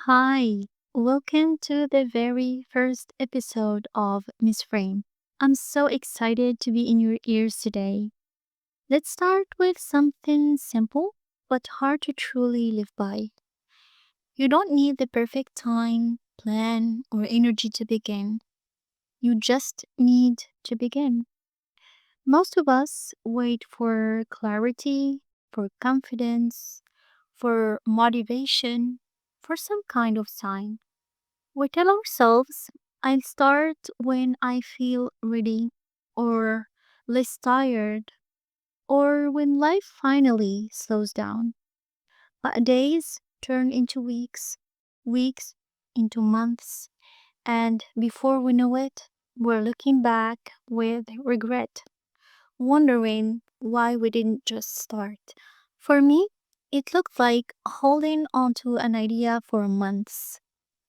Hi, welcome to the very first episode of Miss Frame. I'm so excited to be in your ears today. Let's start with something simple but hard to truly live by. You don't need the perfect time, plan, or energy to begin. You just need to begin. Most of us wait for clarity, for confidence, for motivation, for some kind of sign. We tell ourselves, I'll start when I feel ready, or less tired, or when life finally slows down. But days turn into weeks, weeks into months, and before we know it, we're looking back with regret, wondering why we didn't just start. For me, it looked like holding onto an idea for months,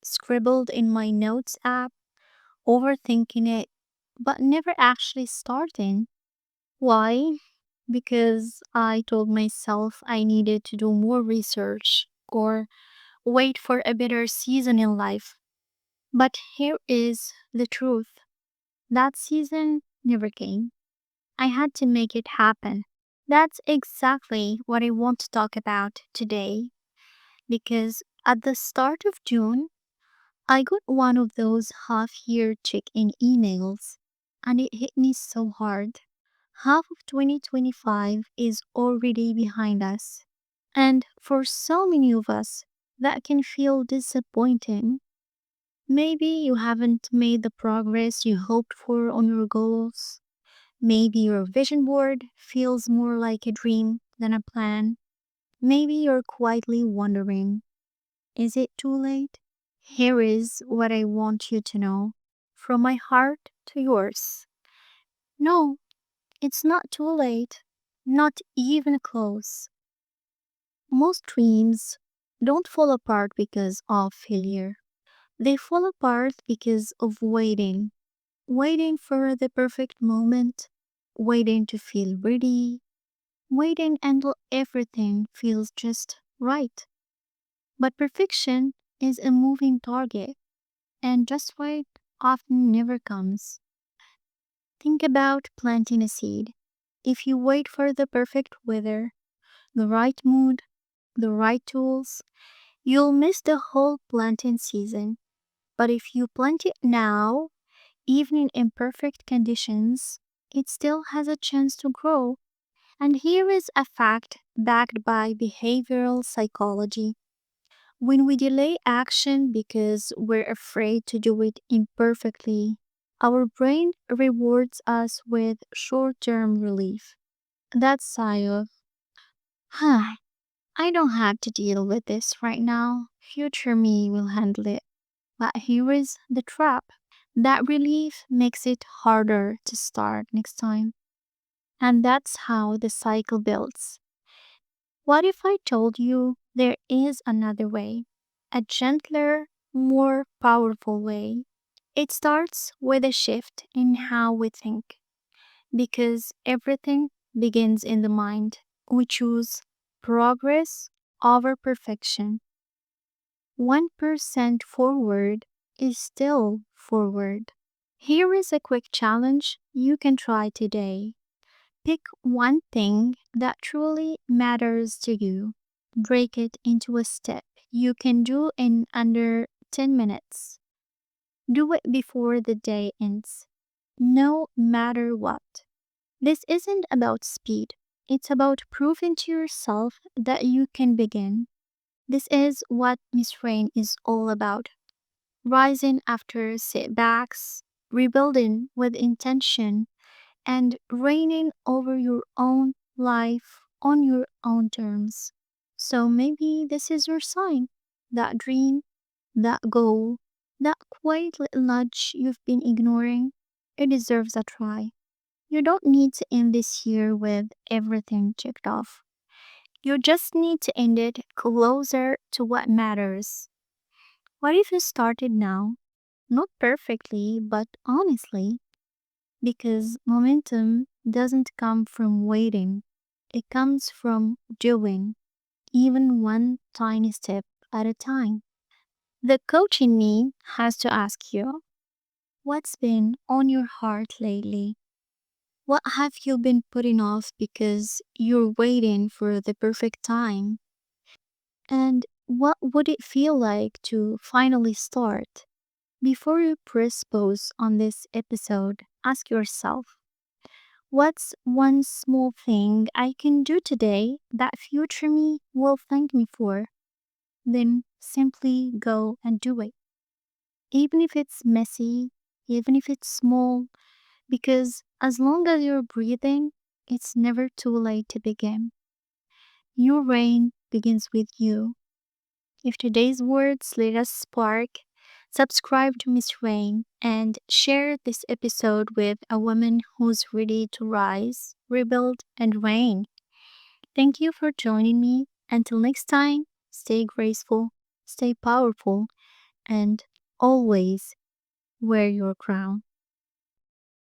scribbled in my notes app, overthinking it, but never actually starting. Why? Because I told myself I needed to do more research or wait for a better season in life. But here is the truth, that season never came. I had to make it happen. That's exactly what I want to talk about today because at the start of June, I got one of those half year check in emails, and it hit me so hard. Half of 2025 is already behind us. And for so many of us, that can feel disappointing. Maybe you haven't made the progress you hoped for on your goals. Maybe your vision board feels more like a dream than a plan. Maybe you're quietly wondering, is it too late? Here is what I want you to know from my heart to yours. No, it's not too late, not even close. Most dreams don't fall apart because of failure. They fall apart because of waiting, waiting for the perfect moment, waiting to feel ready, waiting until everything feels just right. But perfection is a moving target, and just right often never comes. Think about planting a seed. If you wait for the perfect weather, the right mood, the right tools, you'll miss the whole planting season. But if you plant it now, even in imperfect conditions, it still has a chance to grow. And here is a fact backed by behavioral psychology. When we delay action because we're afraid to do it imperfectly, our brain rewards us with short term relief. That sigh of, huh, I don't have to deal with this right now. Future me will handle it. But here is the trap. That relief makes it harder to start next time. And that's how the cycle builds. What if I told you there is another way? A gentler, more powerful way. It starts with a shift in how we think, because everything begins in the mind. We choose progress over perfection. 1% forward is still forward. Here is a quick challenge you can try today. Pick one thing that truly matters to you. Break it into a step you can do in under 10 minutes. Do it before the day ends, no matter what. This isn't about speed, it's about proving to yourself that you can begin. This is what Miss Rain is all about, rising after setbacks, rebuilding with intention, and reigning over your own life on your own terms. So maybe this is your sign, that dream, that goal, that quiet little nudge you've been ignoring. It deserves a try. You don't need to end this year with everything checked off. You just need to end it closer to what matters. What if you started now? Not perfectly, but honestly, because momentum doesn't come from waiting, it comes from doing, even one tiny step at a time. The coach in me has to ask you, what's been on your heart lately? What have you been putting off because you're waiting for the perfect time? And what would it feel like to finally start? Before you press pause on this episode, ask yourself, what's one small thing I can do today that future me will thank me for? Then simply go and do it. Even if it's messy, even if it's small, because as long as you're breathing, it's never too late to begin. Your reign begins with you. If today's words let us spark, subscribe to Miss Rain and share this episode with a woman who's ready to rise, rebuild, and reign. Thank you for joining me. Until next time, stay graceful, stay powerful, and always wear your crown.